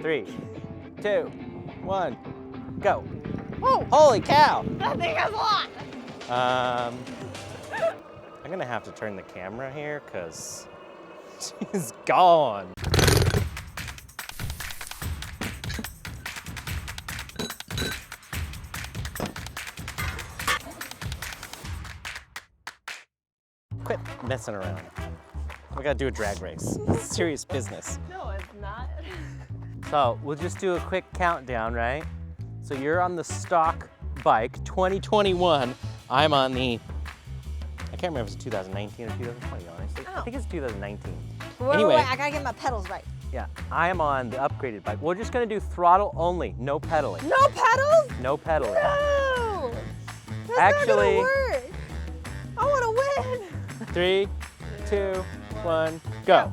3, 2, 1, go. Oh, Holy cow! that thing has a lot. I'm gonna have to turn the camera here because she's gone. Quit messing around. We gotta do a drag race. It's serious business. No, it's not. So we'll just do a quick countdown, right? So you're on the stock bike, 2021. I'm on the, I can't remember if it's 2019 or 2020, honestly. Oh. I think it's 2019. Wait, I gotta get my pedals right. Yeah, I am on the upgraded bike. We're just gonna do throttle only, no pedaling. No pedals? No pedaling. No! That's Actually, not gonna work. I wanna win. 3, 2, 1, go.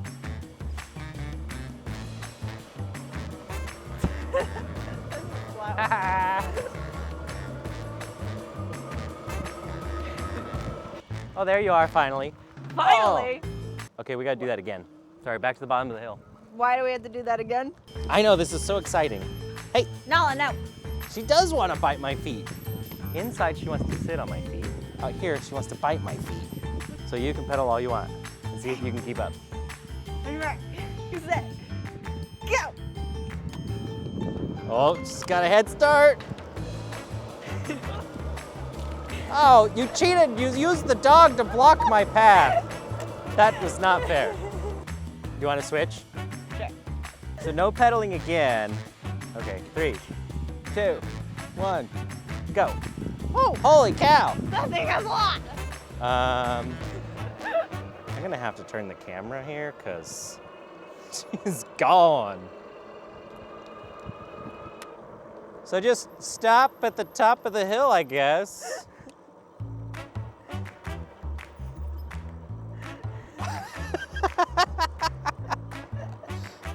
Oh, there you are, finally. Finally. Oh. Okay, we gotta do that again. Sorry, back to the bottom of the hill. Why do we have to do that again? I know, this is so exciting. Hey, Nala, no. she does want to bite my feet. Inside, she wants to sit on my feet. Out here, she wants to bite my feet. So you can pedal all you want and see if you can keep up. Are you right? You set. Go. Oh, she's got a head start. Oh, you cheated. You used the dog to block my path. That was not fair. You want to switch? Sure. So no pedaling again. Okay, 3, 2, 1, go. Oh, Holy cow. that thing has a lot. I'm gonna have to turn the camera here because she's gone. So just stop at the top of the hill, I guess.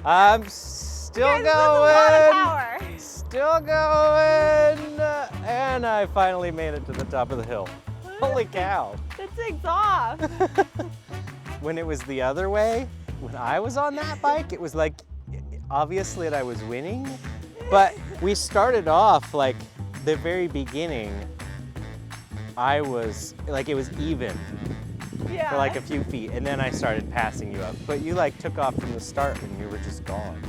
I'm still Guys, that's a lot of going. power. Still going. And I finally made it to the top of the hill. Holy cow. That thing's off. When it was the other way, when I was on that bike, it was like, obviously that I was winning, but we started off like the very beginning, I was, like it was even Yeah. for like a few feet, and then I started passing you up. But you like took off from the start and you were just gone.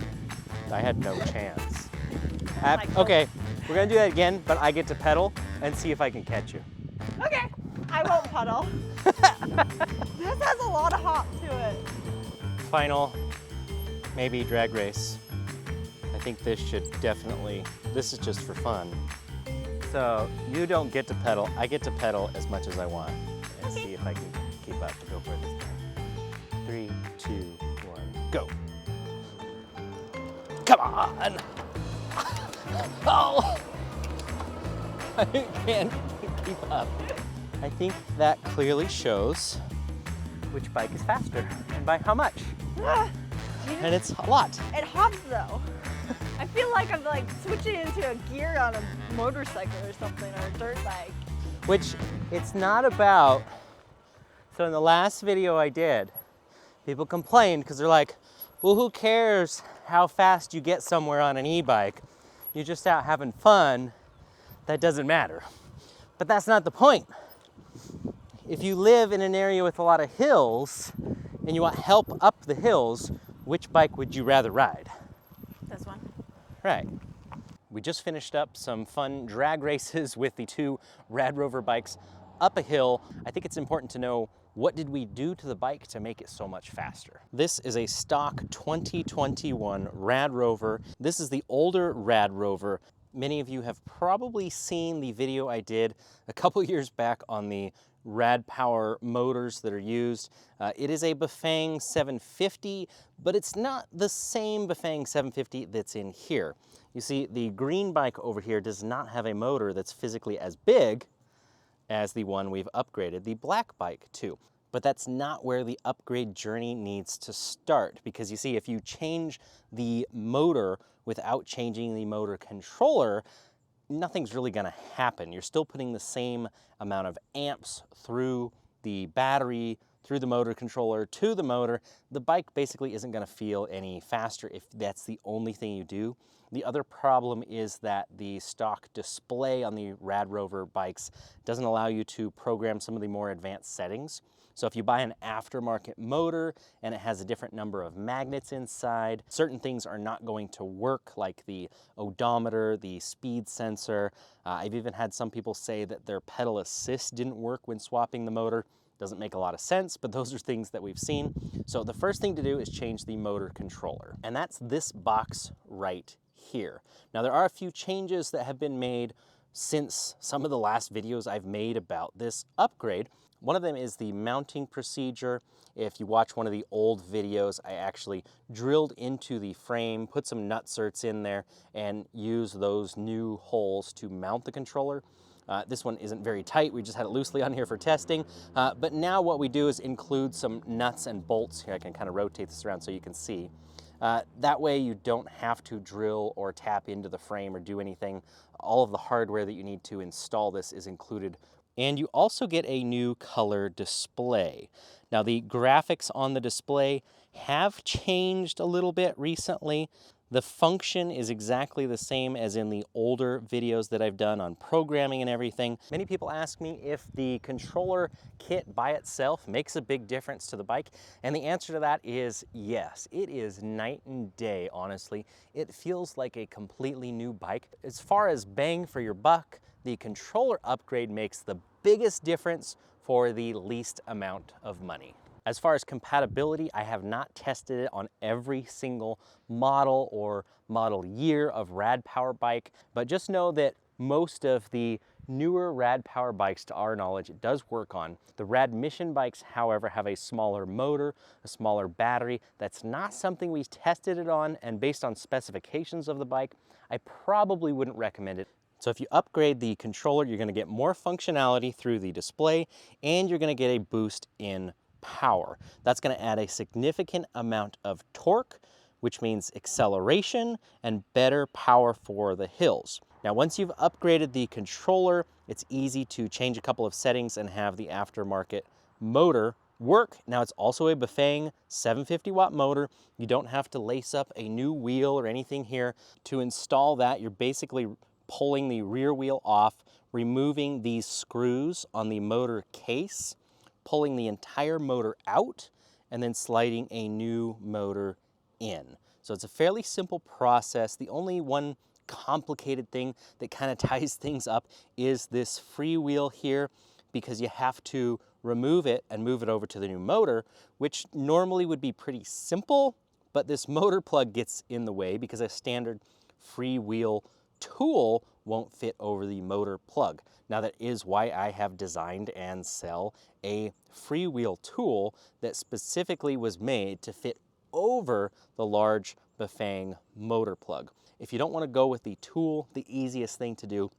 I had no chance. Okay, we're gonna do that again, but I get to pedal and see if I can catch you. Okay, I won't puddle. This has a lot of hop to it. Final, maybe drag race. I think this should definitely, this is just for fun. So you don't get to pedal, I get to pedal as much as I want and see if I can keep up. Go for it this time. 3, 2, 1, go. Come on. Oh, I can't keep up. I think that clearly shows which bike is faster and by how much. And it's a lot. It hops though. I feel like I'm like switching into a gear on a motorcycle or something, or a dirt bike. Which it's not about. So in the last video I did, people complained because they're like, well, who cares how fast you get somewhere on an e-bike? You're just out having fun. That doesn't matter. But that's not the point. If you live in an area with a lot of hills and you want help up the hills, which bike would you rather ride? This one. Right. We just finished up some fun drag races with the two RadRover bikes up a hill. I think it's important to know, what did we do to the bike to make it so much faster? This is a stock 2021 RadRover. This is the older RadRover. Many of you have probably seen the video I did a couple years back on the Rad Power motors that are used. It is a Bafang 750, but it's not the same Bafang 750 that's in here. You see, the green bike over here does not have a motor that's physically as big as the one we've upgraded, the black bike too. But that's not where the upgrade journey needs to start, because you see, if you change the motor without changing the motor controller, nothing's really gonna happen. You're still putting the same amount of amps through the battery, through the motor controller to the motor, the bike basically isn't going to feel any faster if that's the only thing you do. The other problem is that the stock display on the RadRover bikes doesn't allow you to program some of the more advanced settings. So if you buy an aftermarket motor and it has a different number of magnets inside, certain things are not going to work, like the odometer, the speed sensor. I've even had some people say that their pedal assist didn't work when swapping the motor. Doesn't make a lot of sense, but those are things that we've seen. So the first thing to do is change the motor controller, and that's this box right here. Now there are a few changes that have been made since some of the last videos I've made about this upgrade. One of them is the mounting procedure. If you watch one of the old videos, I actually drilled into the frame, put some nutserts in there, and used those new holes to mount the controller. This one isn't very tight, we just had it loosely on here for testing. But now what we do is include some nuts and bolts. Here, I can kind of rotate this around so you can see. That way you don't have to drill or tap into the frame or do anything. All of the hardware that you need to install this is included. And you also get a new color display. Now the graphics on the display have changed a little bit recently. The function is exactly the same as in the older videos that I've done on programming and everything. Many people ask me if the controller kit by itself makes a big difference to the bike, and the answer to that is yes. It is night and day, honestly. It feels like a completely new bike. As far as bang for your buck, the controller upgrade makes the biggest difference for the least amount of money. As far as compatibility, I have not tested it on every single model or model year of Rad Power bike, but just know that most of the newer Rad Power bikes, to our knowledge, it does work on. The Rad Mission bikes, however, have a smaller motor, a smaller battery. That's not something we tested it on, and based on specifications of the bike, I probably wouldn't recommend it. So if you upgrade the controller, you're going to get more functionality through the display, and you're going to get a boost in power. That's going to add a significant amount of torque, which means acceleration and better power for the hills. Now, once you've upgraded the controller, it's easy to change a couple of settings and have the aftermarket motor work. Now, it's also a Bafang 750 watt motor. You don't have to lace up a new wheel or anything here. To install that, you're basically pulling the rear wheel off, removing these screws on the motor case, pulling the entire motor out, and then sliding a new motor in. So it's a fairly simple process. The only one complicated thing that kind of ties things up is this freewheel here, because you have to remove it and move it over to the new motor, which normally would be pretty simple, but this motor plug gets in the way because a standard freewheel tool won't fit over the motor plug. Now that is why I have designed and sell a freewheel tool that specifically was made to fit over the large Bafang motor plug. If you don't want to go with the tool, the easiest thing to do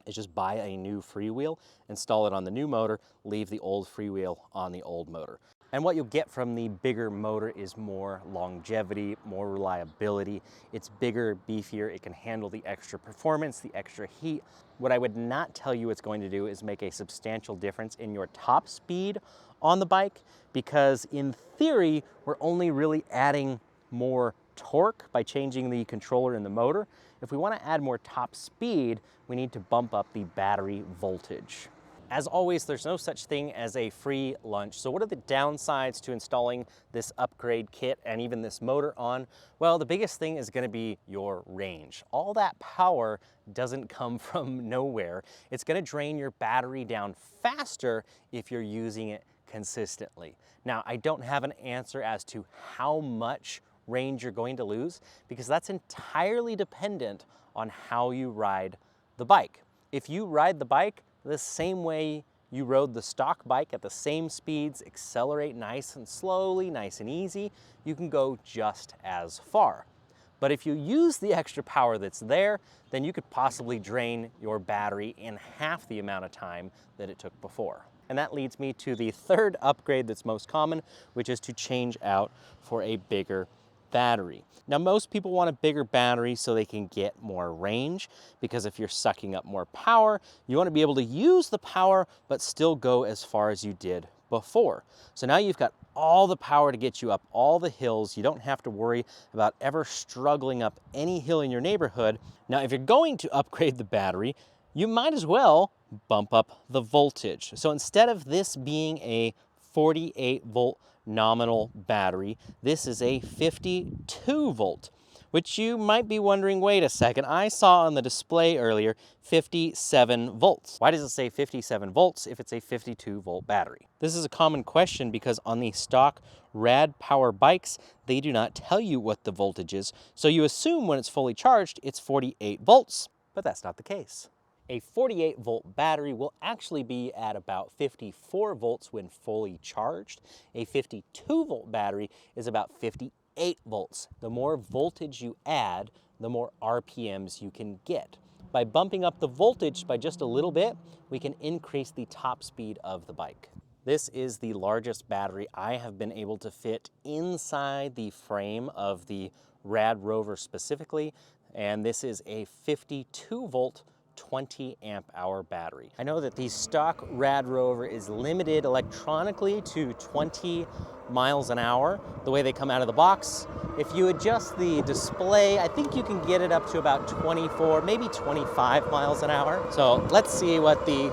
is just buy a new freewheel, install it on the new motor, leave the old freewheel on the old motor. And what you'll get from the bigger motor is more longevity, more reliability. It's bigger, beefier, it can handle the extra performance, the extra heat. What I would not tell you it's going to do is make a substantial difference in your top speed on the bike, because in theory, we're only really adding more torque by changing the controller in the motor. If we want to add more top speed, we need to bump up the battery voltage. As always, there's no such thing as a free lunch. So what are the downsides to installing this upgrade kit and even this motor on? Well, the biggest thing is going to be your range. All that power doesn't come from nowhere. It's going to drain your battery down faster if you're using it consistently. Now, I don't have an answer as to how much range you're going to lose, because that's entirely dependent on how you ride the bike. If you ride the bike the same way you rode the stock bike at the same speeds, accelerate nice and slowly, nice and easy, you can go just as far. But if you use the extra power that's there, then you could possibly drain your battery in half the amount of time that it took before. And that leads me to the third upgrade that's most common, which is to change out for a bigger battery. Now, most people want a bigger battery so they can get more range, because if you're sucking up more power, you want to be able to use the power but still go as far as you did before. So now you've got all the power to get you up all the hills. You don't have to worry about ever struggling up any hill in your neighborhood. Now, if you're going to upgrade the battery, you might as well bump up the voltage. So instead of this being a 48 volt nominal battery, this is a 52 volt, which you might be wondering, wait a second, I saw on the display earlier 57 volts. Why does it say 57 volts if it's a 52 volt battery? This is a common question because on the stock Rad Power bikes, they do not tell you what the voltage is, so you assume when it's fully charged, it's 48 volts, but that's not the case. A 48 volt battery will actually be at about 54 volts when fully charged. A 52 volt battery is about 58 volts. The more voltage you add, the more RPMs you can get. By bumping up the voltage by just a little bit, we can increase the top speed of the bike. This is the largest battery I have been able to fit inside the frame of the RadRover specifically, and this is a 52 volt 20 amp hour battery. I know that the stock RadRover is limited electronically to 20 miles an hour, the way they come out of the box. If you adjust the display, I think you can get it up to about 24, maybe 25 miles an hour. So let's see what the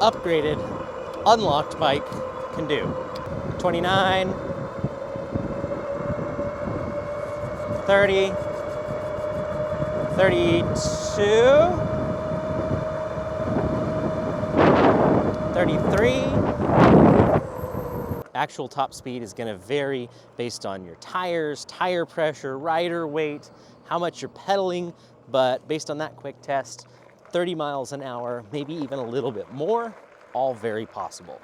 upgraded, unlocked bike can do. 29, 30, 32, 33. Actual top speed is going to vary based on your tires, tire pressure, rider weight, how much you're pedaling, but based on that quick test, 30 miles an hour, maybe even a little bit more, all very possible.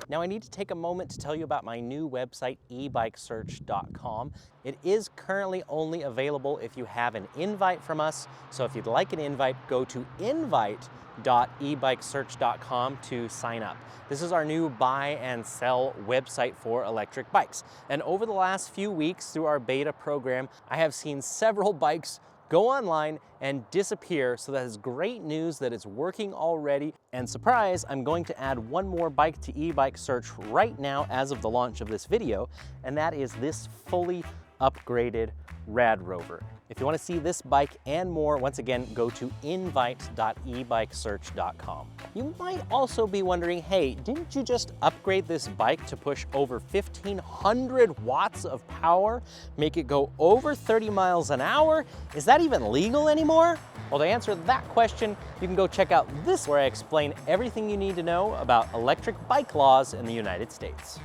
Now I need to take a moment to tell you about my new website, ebikesearch.com. It is currently only available if you have an invite from us. So if you'd like an invite, go to invite.ebikesearch.com to sign up. This is our new buy and sell website for electric bikes. And over the last few weeks through our beta program, I have seen several bikes go online and disappear, so that is great news that it's working already. And surprise, I'm going to add one more bike to Ebike Search right now as of the launch of this video, and that is this fully upgraded RadRover. If you want to see this bike and more, once again, go to invite.ebikesearch.com. You might also be wondering, hey, didn't you just upgrade this bike to push over 1,500 watts of power, make it go over 30 miles an hour? Is that even legal anymore? Well, to answer that question, you can go check out this where I explain everything you need to know about electric bike laws in the United States.